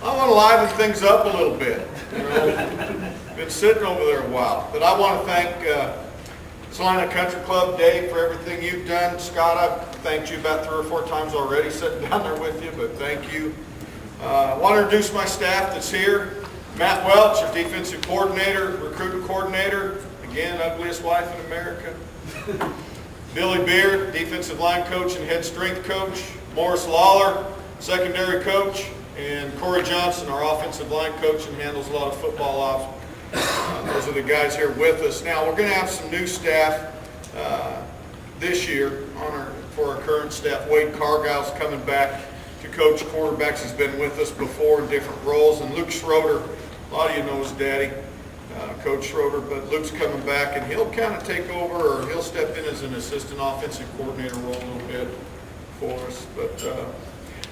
I want to liven things up a little bit. You know, been sitting over there a while. But I want to thank Salina Country Club, Dave, for everything you've done. Scott, I've thanked you about 3 or 4 times already sitting down there with you, but thank you. I want to introduce my staff that's here. Matt Welch, our defensive coordinator, recruiting coordinator. Again, ugliest wife in America. Billy Beard, defensive line coach and head strength coach. Morris Lawler, secondary coach. And Corey Johnson, our offensive line coach and handles a lot of football ops. Those are the guys here with us. Now, we're going to have some new staff this year for our current staff. Wade Cargile's coming back to coach quarterbacks. He's been with us before in different roles. And Luke Schroeder, a lot of you know his daddy, Coach Schroeder, but Luke's coming back and he'll kind of take over, or he'll step in as an assistant offensive coordinator role a little bit for us. But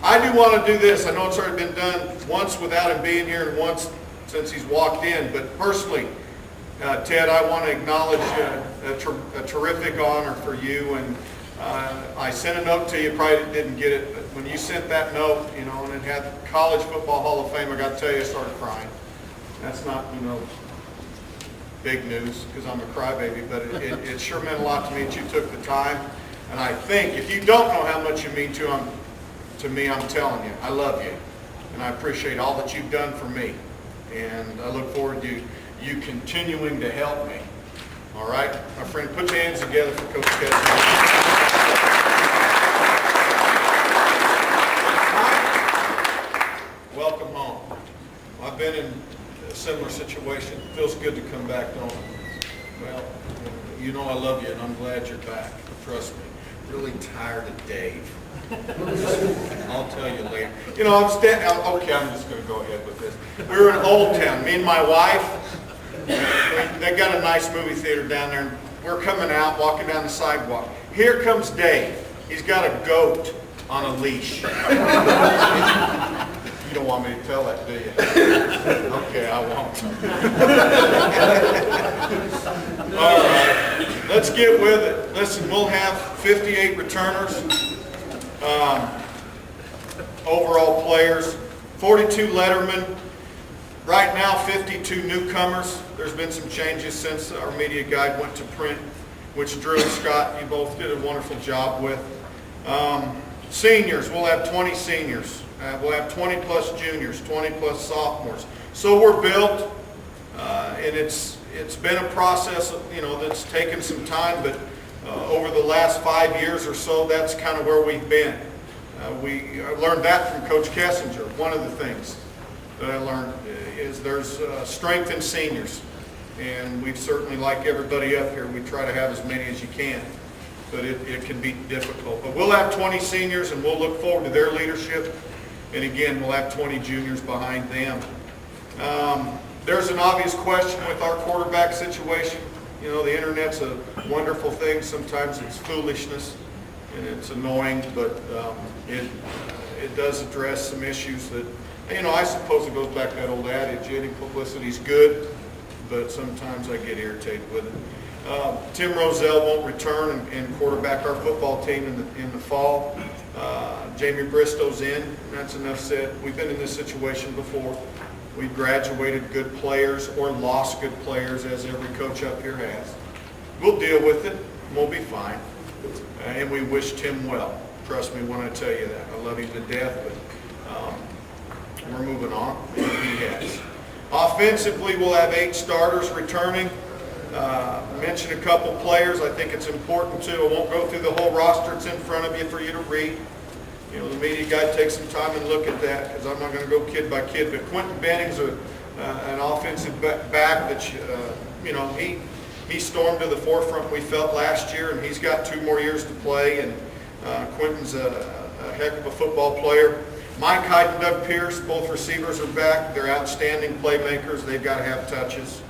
I do want to do this. I know it's already been done once without him being here and once since he's walked in, but personally, Ted, I want to acknowledge a terrific honor for you. And I sent a note to you, probably didn't get it, but when you sent that note, you know, and it had College Football Hall of Fame, I got to tell you, I started crying. That's not, you know, big news because I'm a crybaby, but it sure meant a lot to me that you took the time. And I think if you don't know how much you mean to me, I'm telling you, I love you, and I appreciate all that you've done for me. And I look forward to you continuing to help me. All right? My friend, put your hands together for Coach Kessler. Welcome home. I've been in a similar situation. It feels good to come back home. Well, you know I love you, and I'm glad you're back. Trust me. Really tired of Dave. I'll tell you later. You know, okay, I'm just going to go ahead with this. We were in Old Town, me and my wife. They got a nice movie theater down there, and we're coming out, walking down the sidewalk. Here comes Dave. He's got a goat on a leash. You don't want me to tell that, do you? Okay, I won't. All right, let's get with it. Listen, we'll have 58 returners. Overall players, 42 lettermen, right now 52 newcomers. There's been some changes since our media guide went to print, which Drew and Scott, you both did a wonderful job with. Seniors, we'll have 20 seniors. We'll have 20 plus juniors, 20 plus sophomores. So we're built, and it's been a process, you know, that's taken some time, but over the last 5 years or so, that's kind of where we've been. We learned that from Coach Kessinger. One of the things that I learned is there's strength in seniors. And we certainly, like everybody up here, we try to have as many as you can. But it can be difficult. But we'll have 20 seniors, and we'll look forward to their leadership. And again, we'll have 20 juniors behind them. There's an obvious question with our quarterback situation. You know, the internet's a wonderful thing. Sometimes it's foolishness and it's annoying, but it does address some issues that, you know, I suppose it goes back to that old adage, any publicity's good, but sometimes I get irritated with it. Tim Rozelle won't return and quarterback our football team in the fall. Jamie Bristow's in. That's enough said. We've been in this situation before. We graduated good players or lost good players, as every coach up here has. We'll deal with it. We'll be fine. And we wish Tim well. Trust me when I tell you that. I love him to death, but we're moving on. He has. Offensively, we'll have 8 starters returning. Mention a couple players. I think it's important to. I won't go through the whole roster. It's in front of you for you to read. You know, the media guy takes some time and look at that because I'm not going to go kid by kid. But Quentin Benning's an offensive back that, you know, he stormed to the forefront we felt last year, and he's got 2 more years to play. And Quentin's a heck of a football player. Mike Hyde and Doug Pierce, both receivers are back. They're outstanding playmakers. They've got to have touches.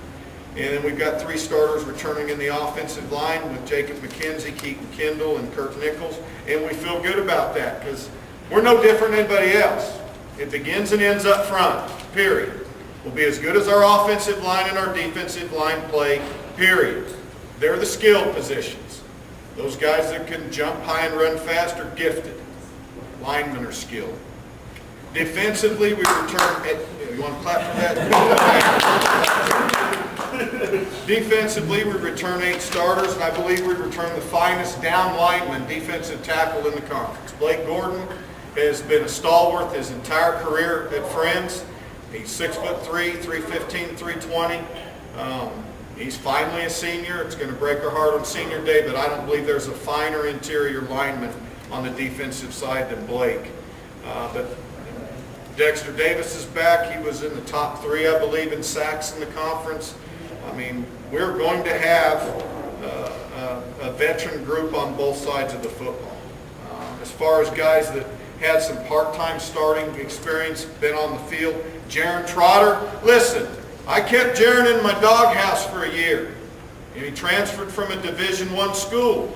And then we've got 3 starters returning in the offensive line with Jacob McKenzie, Keaton Kendall, and Kirk Nichols. And we feel good about that because we're no different than anybody else. It begins and ends up front, period. We'll be as good as our offensive line and our defensive line play, period. They're the skilled positions. Those guys that can jump high and run fast are gifted. Linemen are skilled. Defensively, we return, you want to clap for that? Defensively, we return 8 starters, and I believe we return the finest down lineman defensive tackle in the conference. Blake Gordon has been a stalwart his entire career at Friends. He's 6'3", 315, 320. He's finally a senior. It's going to break our heart on senior day, but I don't believe there's a finer interior lineman on the defensive side than Blake. But Dexter Davis is back. He was in the top 3, I believe, in sacks in the conference. I mean, we're going to have a veteran group on both sides of the football. As far as guys that had some part-time starting experience, been on the field, Jaron Trotter, listen, I kept Jaron in my doghouse for a year. And he transferred from a Division I school.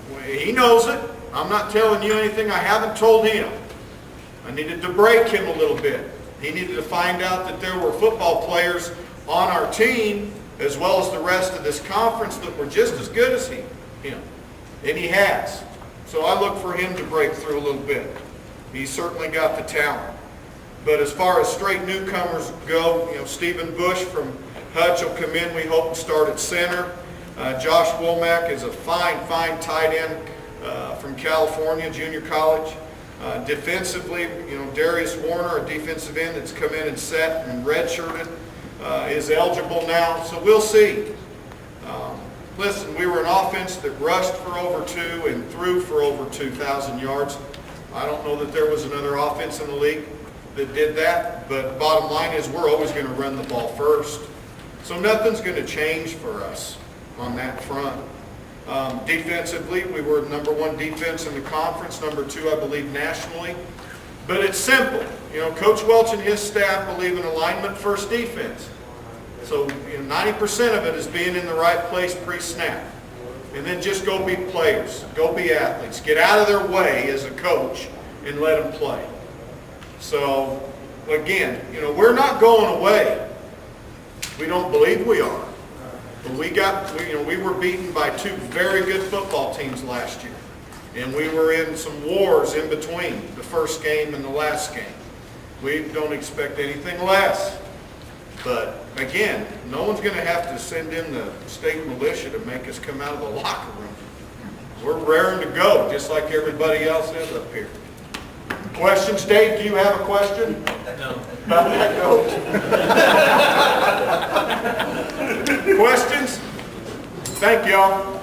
Well, he knows it. I'm not telling you anything I haven't told him. I needed to break him a little bit. He needed to find out that there were football players on our team as well as the rest of this conference that were just as good as him. And he has. So I look for him to break through a little bit. He's certainly got the talent. But as far as straight newcomers go, Stephen Bush from Hutch will come in, we hope, and start at center. Josh Womack is a fine tight end from California, junior college. Defensively, Darius Warner, a defensive end that's come in and set and redshirted, is eligible now. So we'll see. Listen, we were an offense that rushed for over 2 and threw for over 2,000 yards. I don't know that there was another offense in the league that did that, but bottom line is we're always going to run the ball first. So nothing's going to change for us on that front. Defensively, we were number 1 defense in the conference, number 2, I believe, nationally. But it's simple. Coach Welch and his staff believe in alignment first defense. So 90% of it is being in the right place pre-snap. And then just go be players. Go be athletes. Get out of their way as a coach and let them play. So, again, we're not going away. We don't believe we are. But we were beaten by 2 very good football teams last year. And we were in some wars in between the first game and the last game. We don't expect anything less. But again, no one's going to have to send in the state militia to make us come out of the locker room. We're raring to go, just like everybody else is up here. Questions, Dave? Do you have a question? No. About that coach? Questions? Thank y'all.